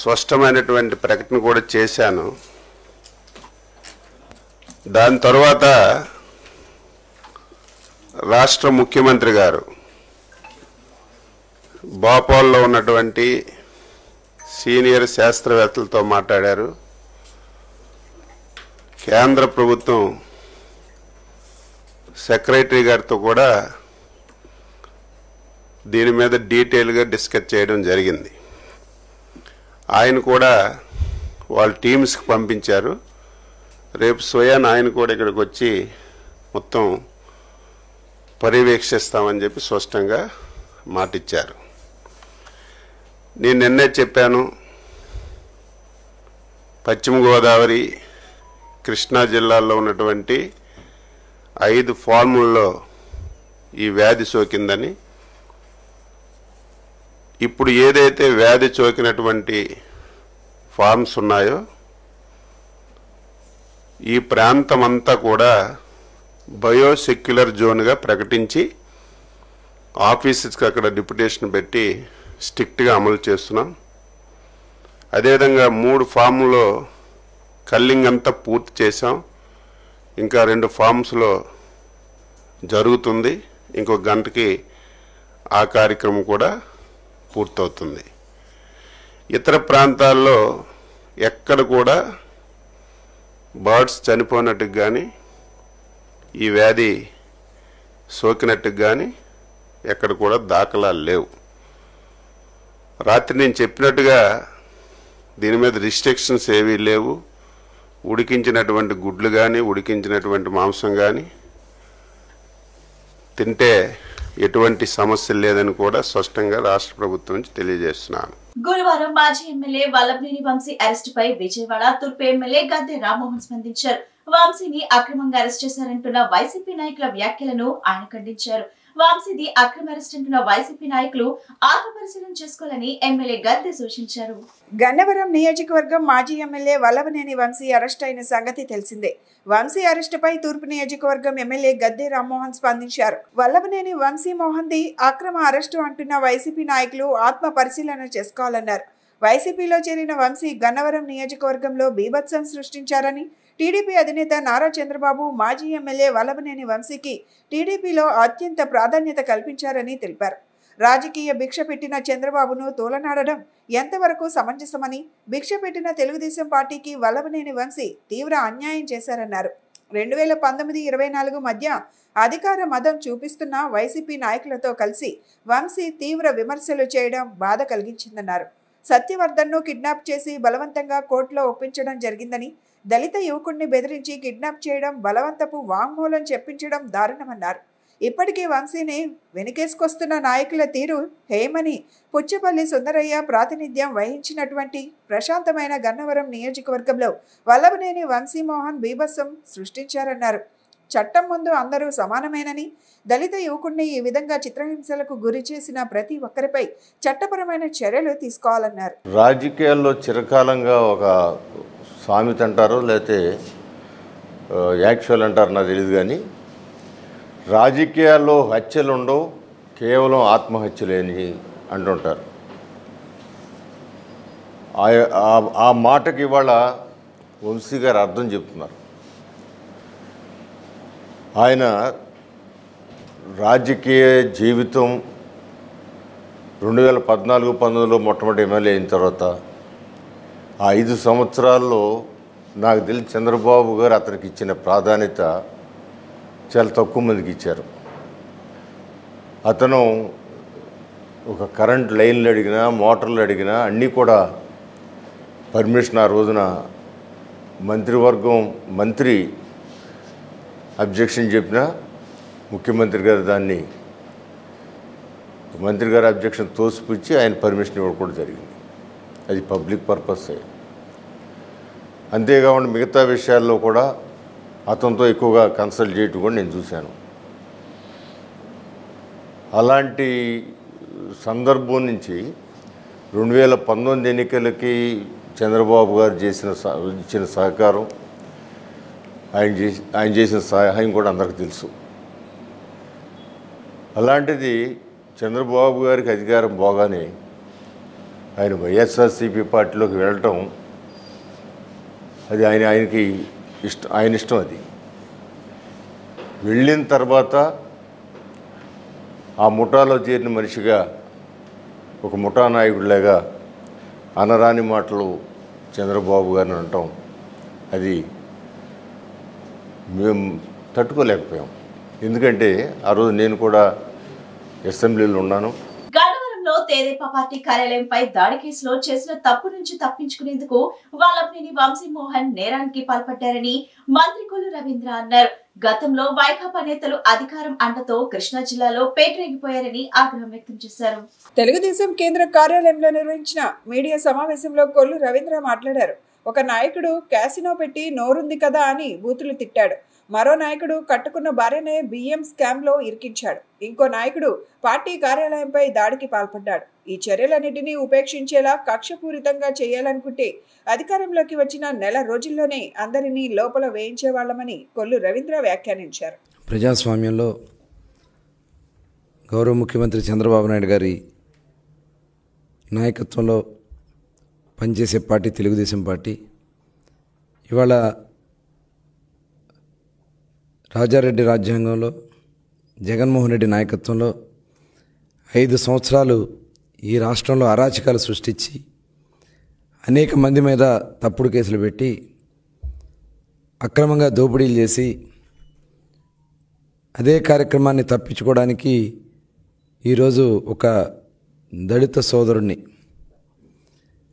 స్పష్టమైనటువంటి ప్రకటన కూడా చేశాను. దాని తర్వాత రాష్ట్ర ముఖ్యమంత్రి గారు భోపాల్లో ఉన్నటువంటి సీనియర్ శాస్త్రవేత్తలతో మాట్లాడారు. కేంద్ర ప్రభుత్వం సెక్రటరీ గారితో కూడా దీని మీద డీటెయిల్గా డిస్కస్ చేయడం జరిగింది. ఆయన కూడా వాళ్ళ టీమ్స్కి పంపించారు. రేపు స్వయాన ఆయన కూడా ఇక్కడికి వచ్చి మొత్తం పర్యవేక్షిస్తామని చెప్పి స్పష్టంగా మాటిచ్చారు. నేను నిన్నే చెప్పాను, పశ్చిమ గోదావరి, కృష్ణా జిల్లాల్లో ఉన్నటువంటి 5 ఫార్ముల్లో ఈ వ్యాధి సోకిందని. ఇప్పుడు ఏదైతే వ్యాధి సోకినటువంటి ఫార్మ్స్ ఉన్నాయో ఈ ప్రాంతం అంతా కూడా బయోసెక్యులర్ జోన్గా ప్రకటించి ఆఫీసెస్కి అక్కడ డిప్యుటేషన్ పెట్టి స్ట్రిక్ట్గా అమలు చేస్తున్నాం. అదేవిధంగా 3 ఫామ్లో కల్లింగ్ అంతా పూర్తి చేసాం. ఇంకా 2 ఫామ్స్లో జరుగుతుంది. ఇంకొక గంటకి ఆ కార్యక్రమం కూడా పూర్తవుతుంది. ఇతర ప్రాంతాల్లో ఎక్కడ కూడా బర్డ్స్ చనిపోయినట్టుకు కానీ ఈ వ్యాధి సోకినట్టుకు కానీ ఎక్కడ కూడా దాఖలాలు లేవు. రాత్రి నేను చెప్పినట్టుగా దీని మీద రిస్ట్రిక్షన్స్ ఏవీ లేవు. ఉడికించినటువంటి గుడ్లు కానీ ఉడికించినటువంటి మాంసం కానీ తింటే ఎటువంటి సమస్య లేదని కూడా స్పష్టంగా రాష్ట్ర ప్రభుత్వం నుంచి తెలియజేస్తున్నాను. గురువారం మాజీ ఎమ్మెల్యే వల్లభనేని వంశీ అరెస్టుపై విజయవాడ తూర్పు ఎమ్మెల్యే గద్దె రామ్మోహన్ స్పందించారు. వంశీని అక్రమంగా అరెస్ట్ చేశారంటున్న వైసీపీ నాయకుల వ్యాఖ్యలను ఆయన ఖండించారు. వంశీది అక్రమ అరెస్ట్ అంటున్న వైసీపీ నాయకులు ఆత్మపరిశీలన చేసుకోవాలని ఎమ్మెల్యే గద్దె సూచించారు. గన్నవరం నియోజకవర్గం మాజీ ఎమ్మెల్యే వల్లభనేని వంశీ అరెస్ట్ అయిన సంగతి తెలిసిందే. వంశీ అరెస్టుపై తూర్పు నియోజకవర్గం ఎమ్మెల్యే గద్దె రామ్మోహన్ స్పందించారు. వల్లభనేని వంశీ మోహన్ది అక్రమ అరెస్టు అంటున్న వైసీపీ నాయకులు ఆత్మ పరిశీలన చేసుకోవాలన్నారు. వైసీపీలో చేరిన వంశీ గన్నవరం నియోజకవర్గంలో బీభత్సం సృష్టించారని టీడీపీ అధినేత నారా చంద్రబాబు మాజీ ఎమ్మెల్యే వల్లభనేని వంశీకి టీడీపీలో అత్యంత ప్రాధాన్యత కల్పించారని తెలిపారు. రాజకీయ భిక్ష పెట్టిన చంద్రబాబును తోలనాడడం ఎంతవరకు సమంజసమని, భిక్ష పెట్టిన తెలుగుదేశం పార్టీకి వల్లభనేని వంశీ తీవ్ర అన్యాయం చేశారన్నారు. 2019-24 మధ్య అధికార మదం చూపిస్తున్న వైసీపీ నాయకులతో కలిసి వంశీ తీవ్ర విమర్శలు చేయడం బాధ కలిగించిందన్నారు. సత్యవర్ధన్ను కిడ్నాప్ చేసి బలవంతంగా కోర్టులో ఒప్పించడం జరిగిందని, దళిత యువకుడిని బెదిరించి కిడ్నాప్ చేయడం, బలవంతపు వాంగ్మూలం చెప్పించడం దారుణమన్నారు. ఇప్పటికీ వంశీని వెనుకేసుకొస్తున్న నాయకుల తీరు హేమని పుచ్చపల్లి సుందరయ్య ప్రాతినిధ్యం వహించినటువంటి ప్రశాంతమైన గన్నవరం నియోజకవర్గంలో వల్లభనేని వంశీమోహన్ బీభత్సం సృష్టించారన్నారు. చట్టం ముందు అందరూ సమానమేనని, దళిత యువకుడిని ఈ విధంగా చిత్రహింసలకు గురి చేసిన ప్రతి ఒక్కరిపై చట్టపరమైన చర్యలు తీసుకోవాలన్నారు. రాజకీయాల్లో చిరకాలంగా ఒక సామెత అంటారు, లేకపోతే యాక్చువల్ అంటారు, నాకు తెలియదు. కానీ రాజకీయాల్లో హత్యలు ఉండవు, కేవలం ఆత్మహత్యలే అని అంటుంటారు. ఆ మాటకి ఇవాళ వంశీ గారు అర్థం చెప్తున్నారు. ఆయన రాజకీయ జీవితం 2014-19లో మొట్టమొదటి ఎమ్మెల్యే అయిన తర్వాత ఆ 5 సంవత్సరాల్లో నాకు తెలిసి చంద్రబాబు గారు అతనికి ఇచ్చిన ప్రాధాన్యత చాలా తక్కువ మందికి ఇచ్చారు. అతను ఒక కరెంట్ లైన్లు అడిగినా, మోటార్లు అడిగినా అన్నీ కూడా పర్మిషన్ ఆ రోజున మంత్రి అబ్జెక్షన్ చెప్పినా ముఖ్యమంత్రి గారు దాన్ని మంత్రి గారు అబ్జెక్షన్ తోసిపుచ్చి ఆయన పర్మిషన్ ఇవ్వడం కూడా జరిగింది. అది పబ్లిక్ పర్పస్. అంతేకాకుండా మిగతా విషయాల్లో కూడా అతనితో ఎక్కువగా కన్సల్ట్ చేయటం కూడా నేను చూశాను. అలాంటి సందర్భం నుంచి 2019 ఎన్నికలకి చంద్రబాబు గారు ఇచ్చిన సహకారం, ఆయన చేసిన సహాయం కూడా అందరికీ తెలుసు. అలాంటిది చంద్రబాబు గారికి అధికారం పోగానే ఆయన వైఎస్ఆర్సీపీ పార్టీలోకి వెళ్ళటం, అది ఆయన ఇష్టం. అది వెళ్ళిన తర్వాత ఆ ముఠాలో చేరిన మనిషిగా, ఒక ముఠా నాయకుడిలాగా అనరాని మాటలు చంద్రబాబు గారిని అనటం, అది మేము తట్టుకోలేకపోయాం. ఎందుకంటే ఆ రోజు నేను కూడా అసెంబ్లీలో ఉన్నాను. గన్నవరంలో తెదేపా పార్టీ కార్యాలయంపై దాడి కేసులో చేసిన తప్పు నుంచి తప్పించుకునేందుకు వల్లభనేని వంశీమోహన్ నేరానికి పాల్పడ్డారని మంత్రి కొల్లు రవీంద్ర అన్నారు. గతంలో వైకాపా నేతలు అధికారం అండతో కృష్ణా జిల్లాలో పేటరేగిపోయారని ఆగ్రహం వ్యక్తం చేశారు. తెలుగుదేశం కేంద్ర కార్యాలయంలో నిర్వహించిన మీడియా సమావేశంలో కొల్లు రవీంద్ర మాట్లాడారు. ఒక నాయకుడు క్యాసినో పెట్టి నోరుంది కదా అని బూతులు తిట్టాడు. మరో నాయకుడు కట్టుకున్న భార్యనే బియ్యం స్కామ్లో ఇరికించాడు. ఇంకో నాయకుడు పార్టీ కార్యాలయంపై దాడికి పాల్పడ్డాడు. ఈ చర్యలన్నింటినీ ఉపేక్షించేలా కక్షపూరితంగా చేయాలనుకుంటే అధికారంలోకి వచ్చిన నెల రోజుల్లోనే అందరినీ లోపల వేయించేవాళ్లమని కొల్లు రవీంద్ర వ్యాఖ్యానించారు. ప్రజాస్వామ్యంలో గౌరవ ముఖ్యమంత్రి చంద్రబాబు నాయుడు గారి నాయకత్వంలో పనిచేసే పార్టీ తెలుగుదేశం పార్టీ ఇవాళ రాజారెడ్డి రాజ్యాంగంలో జగన్మోహన్ రెడ్డి నాయకత్వంలో 5 సంవత్సరాలు ఈ రాష్ట్రంలో అరాచకాలు సృష్టించి అనేక మంది మీద తప్పుడు కేసులు పెట్టి అక్రమంగా దోపిడీలు చేసి అదే కార్యక్రమాన్ని తప్పించుకోవడానికి ఈరోజు ఒక దళిత సోదరుణ్ణి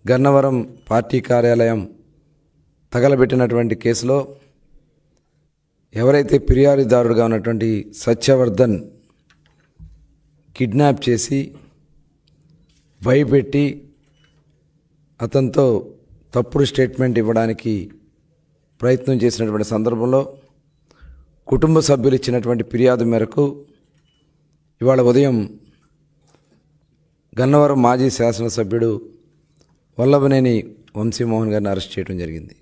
గన్నవరం పార్టీ కార్యాలయం తగలబెట్టినటువంటి కేసులో ఎవరైతే ఫిర్యాదుదారుడుగా ఉన్నటువంటి సత్యవర్ధన్ కిడ్నాప్ చేసి భయపెట్టి అతనితో తప్పుడు స్టేట్మెంట్ ఇవ్వడానికి ప్రయత్నం చేసినటువంటి సందర్భంలో కుటుంబ సభ్యులు ఇచ్చినటువంటి ఫిర్యాదు మేరకు ఇవాళ ఉదయం గన్నవరం మాజీ శాసనసభ్యుడు వల్లభనేని వంశీమోహన్ గారిని అరెస్ట్ చేయడం జరిగింది.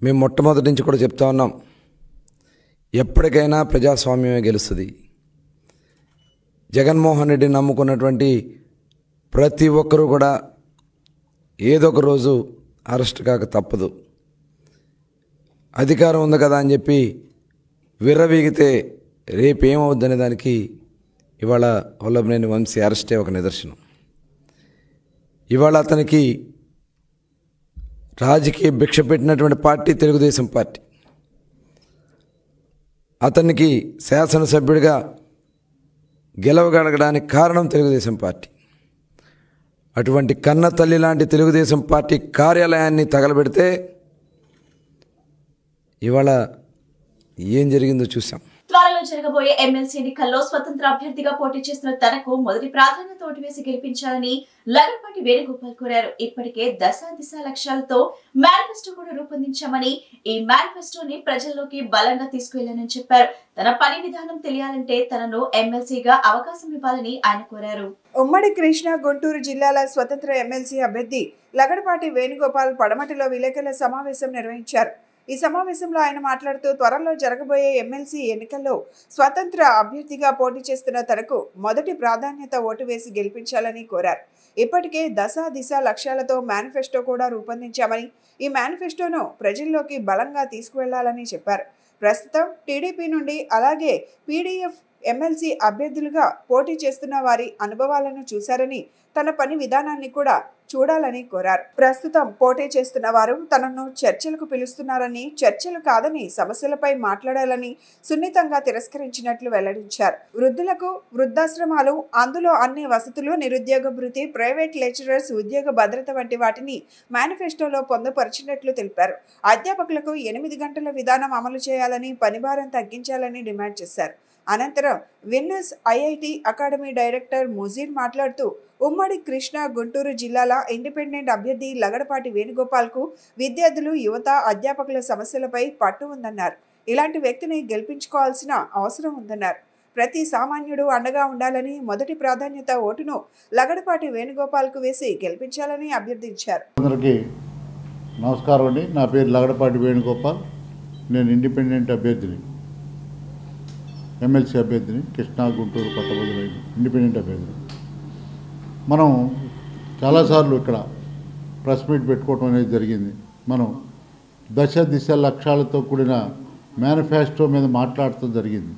మేము మొట్టమొదటి నుంచి కూడా చెప్తా ఉన్నాం, ఎప్పటికైనా ప్రజాస్వామ్యమే గెలుస్తుంది. జగన్మోహన్ రెడ్డిని నమ్ముకున్నటువంటి ప్రతి ఒక్కరూ కూడా ఏదో ఒక రోజు అరెస్ట్ కాక తప్పదు. అధికారం ఉంది కదా అని చెప్పి విర్రవీగితే రేపేమవుద్దనే దానికి ఇవాళ వల్లభనేని వంశీ అరెస్టే ఒక నిదర్శనం. ఇవాళ అతనికి రాజకీయ భిక్ష పెట్టినటువంటి పార్టీ తెలుగుదేశం పార్టీ. అతనికి శాసనసభ్యుడిగా గెలవగలగడానికి కారణం తెలుగుదేశం పార్టీ. అటువంటి కన్న తల్లి లాంటి తెలుగుదేశం పార్టీ కార్యాలయాన్ని తగలబెడితే ఇవాళ ఏం జరిగిందో చూసాం. త్వరలో జరగబోయే ఎమ్మెల్సీ ఎన్నికల్లో స్వతంత్ర అభ్యర్థిగా పోటీ చేస్తున్న తనకు మొదటి ప్రాధాన్యత ఓటు వేసి గెలిపించాలని లగడపాటి వేణుగోపాల్ కోరారు. ఇప్పటికే దశ లక్ష్యాలతో మేనిఫెస్టో కూడా రూపొందించామని, ఈ మేనిఫెస్టోని ప్రజల్లోకి బలంగా తీసుకువెళ్లానని చెప్పారు. తన పని విధానం తెలియాలంటే తనను ఎమ్మెల్సీగా అవకాశం ఇవ్వాలని ఆయన కోరారు. ఉమ్మడి కృష్ణా గుంటూరు జిల్లాల స్వతంత్ర ఎమ్మెల్సీ అభ్యర్థి లగడపాటి వేణుగోపాల్ పడమటిలో విలేకరుల సమావేశం నిర్వహించారు. ఈ సమావేశంలో ఆయన మాట్లాడుతూ త్వరలో జరగబోయే ఎమ్మెల్సీ ఎన్నికల్లో స్వతంత్ర అభ్యర్థిగా పోటీ చేస్తున్న తనకు మొదటి ప్రాధాన్యత ఓటు వేసి గెలిపించాలని కోరారు. ఇప్పటికే దశ లక్ష్యాలతో మేనిఫెస్టో కూడా రూపొందించామని, ఈ మేనిఫెస్టోను ప్రజల్లోకి బలంగా తీసుకువెళ్లాలని చెప్పారు. ప్రస్తుతం టీడీపీ నుండి అలాగే పీడీఎఫ్ ఎమ్మెల్సీ అభ్యర్థులుగా పోటీ చేస్తున్న వారి అనుభవాలను చూశారని, తన పని విధానాన్ని కూడా చూడాలని కోరారు. ప్రస్తుతం పోటీ చేస్తున్న వారు తనను చర్చలకు పిలుస్తున్నారని, చర్చలు కాదని సమస్యలపై మాట్లాడాలని సున్నితంగా తిరస్కరించినట్లు వెల్లడించారు. వృద్ధులకు వృద్ధాశ్రమాలు, అందులో అన్ని వసతులు, నిరుద్యోగ భృతి, ప్రైవేట్ లెక్చరర్స్ ఉద్యోగ భద్రత వంటి వాటిని మేనిఫెస్టోలో పొందుపరిచినట్లు తెలిపారు. అధ్యాపకులకు 8 గంటల విధానం అమలు చేయాలని, పనిభారం తగ్గించాలని డిమాండ్ చేశారు. అనంతరం winners IIT academy director Mujeer మాట్లాడుతూ ఉమ్మడి కృష్ణా గుంటూరు జిల్లాల ఇండిపెండెంట్ అభ్యర్థి లగడపాటి వేణుగోపాల్కు విద్యార్థులు, యువత, అధ్యాపకుల సమస్యలపై పట్టు ఉందన్నారు. ఇలాంటి వ్యక్తిని గెలిపించుకోవాల్సిన అవసరం ఉందన్నారు. ప్రతి సామాన్యుడు అండగా ఉండాలని, మొదటి ప్రాధాన్యత ఓటును లగడపాటి వేణుగోపాల్కు వేసి గెలిపించాలని అభ్యర్థించారు. అందరికీ నమస్కారం అండి. నా పేరు లగడపాటి వేణుగోపాల్. నేను ఇండిపెండెంట్ అభ్యర్థిని, ఎమ్మెల్సీ అభ్యర్థిని, కృష్ణా గుంటూరు పట్టభద్రులు ఇండిపెండెంట్ అభ్యర్థిని. మనం చాలాసార్లు ఇక్కడ ప్రెస్ మీట్ పెట్టుకోవడం అనేది జరిగింది. మనం దశ లక్ష్యాలతో కూడిన మేనిఫెస్టో మీద మాట్లాడటం జరిగింది.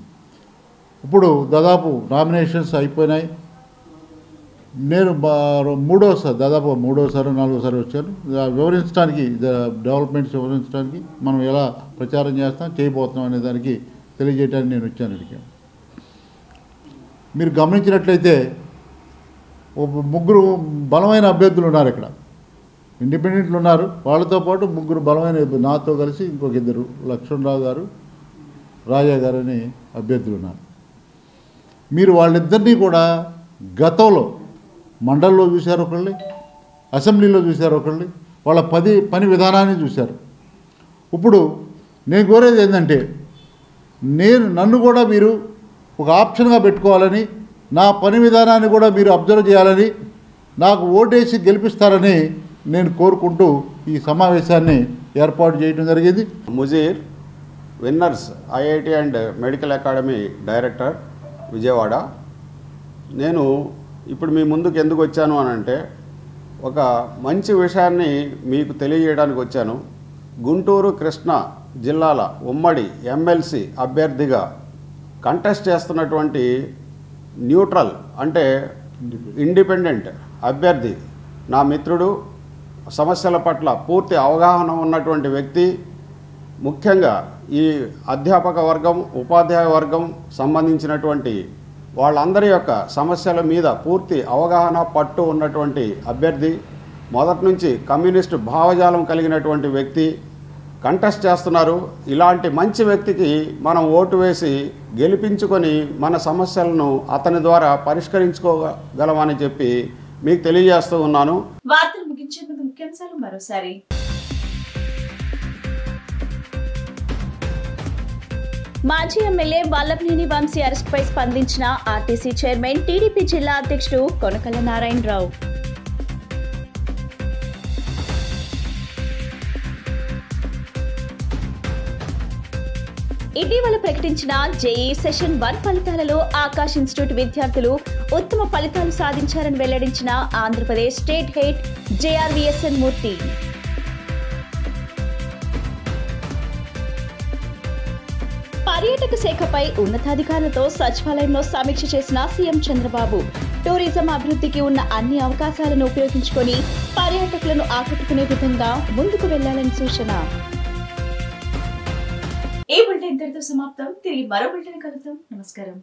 ఇప్పుడు దాదాపు నామినేషన్స్ అయిపోయినాయి. నేను దాదాపు మూడోసారి 4సారి వచ్చాను వివరించడానికి, డెవలప్మెంట్స్ వివరించడానికి, మనం ఎలా ప్రచారం చేయబోతున్నాం అనే దానికి తెలియజేయడానికి నేను వచ్చాను ఇక్కడికి. మీరు గమనించినట్లయితే 3 బలమైన అభ్యర్థులు ఉన్నారు ఇక్కడ, ఇండిపెండెంట్లు ఉన్నారు. వాళ్ళతో పాటు 3 బలమైన, నాతో కలిసి ఇంకొక 2 లక్ష్మణరావు గారు, రాజా గారు అని అభ్యర్థులు ఉన్నారు. మీరు వాళ్ళిద్దరినీ కూడా గతంలో మండల్లో చూశారు ఒకళ్ళని, అసెంబ్లీలో చూశారు ఒకళ్ళని, వాళ్ళ పని విధానాన్ని చూశారు. ఇప్పుడు నేను కోరేది ఏంటంటే నన్ను కూడా మీరు ఒక ఆప్షన్గా పెట్టుకోవాలని, నా పని విధానాన్ని కూడా మీరు అబ్జర్వ్ చేయాలని, నాకు ఓటేసి గెలిపిస్తారని నేను కోరుకుంటూ ఈ సమావేశాన్ని ఏర్పాటు చేయడం జరిగింది. Mujeer winners IIT and medical academy director Vijayawada. నేను ఇప్పుడు మీ ముందుకు ఎందుకు వచ్చాను అని అంటే ఒక మంచి విషయాన్ని మీకు తెలియజేయడానికి వచ్చాను. గుంటూరు కృష్ణా జిల్లాల ఉమ్మడి ఎమ్మెల్సీ అభ్యర్థిగా కంటెస్ట్ చేస్తున్నటువంటి న్యూట్రల్ అంటే ఇండిపెండెంట్ అభ్యర్థి, నా మిత్రుడు, సమస్యల పట్ల పూర్తి అవగాహన ఉన్నటువంటి వ్యక్తి, ముఖ్యంగా ఈ అధ్యాపక వర్గం, ఉపాధ్యాయ వర్గం సంబంధించినటువంటి వాళ్ళందరి యొక్క సమస్యల మీద పూర్తి అవగాహన పట్టు ఉన్నటువంటి అభ్యర్థి, మొదటి నుంచి కమ్యూనిస్టు భావజాలం కలిగినటువంటి వ్యక్తి కంటెస్ట్ చేస్తున్నారు. ఇలాంటి మంచి వ్యక్తికి మనం ఓటు వేసి గెలిపించుకొని మన సమస్యలను అతని ద్వారా పరిష్కరించుకోగలమని చెప్పి మీకు తెలియజేస్తూ ఉన్నాను. వార్తలు ముగించే ముందు ముఖ్యాంశాలు మరోసారి. మాజీ ఎమ్మెల్యే వల్లభనేని వంశీ అరెస్టుపై స్పందించిన ఆర్టీసీ చైర్మన్, టీడీపీ జిల్లా అధ్యక్షుడు కొనకల నారాయణరావు. ఇటీవల ప్రకటించిన జేఈ సెషన్ 1 ఫలితాలలో ఆకాష్ ఇన్స్టిట్యూట్ విద్యార్థులు ఉత్తమ ఫలితాలు సాధించారని వెల్లడించిన ఆంధ్రప్రదేశ్ స్టేట్ హెడ్ జేఆర్వీఎస్ఎన్ మూర్తి. పర్యాటక శాఖపై ఉన్నతాధికారులతో సచివాలయంలో సమీక్ష చేసిన సీఎం చంద్రబాబు. టూరిజం అభివృద్ధికి ఉన్న అన్ని అవకాశాలను ఉపయోగించుకొని పర్యాటకులను ఆకట్టుకునే విధంగా ముందుకు వెళ్లాలని సూచన. ఈ బులెటిన్ ఇంతటితో సమాప్తం. తిరిగి మరో బులెటిన్ కలుద్దాం. నమస్కారం.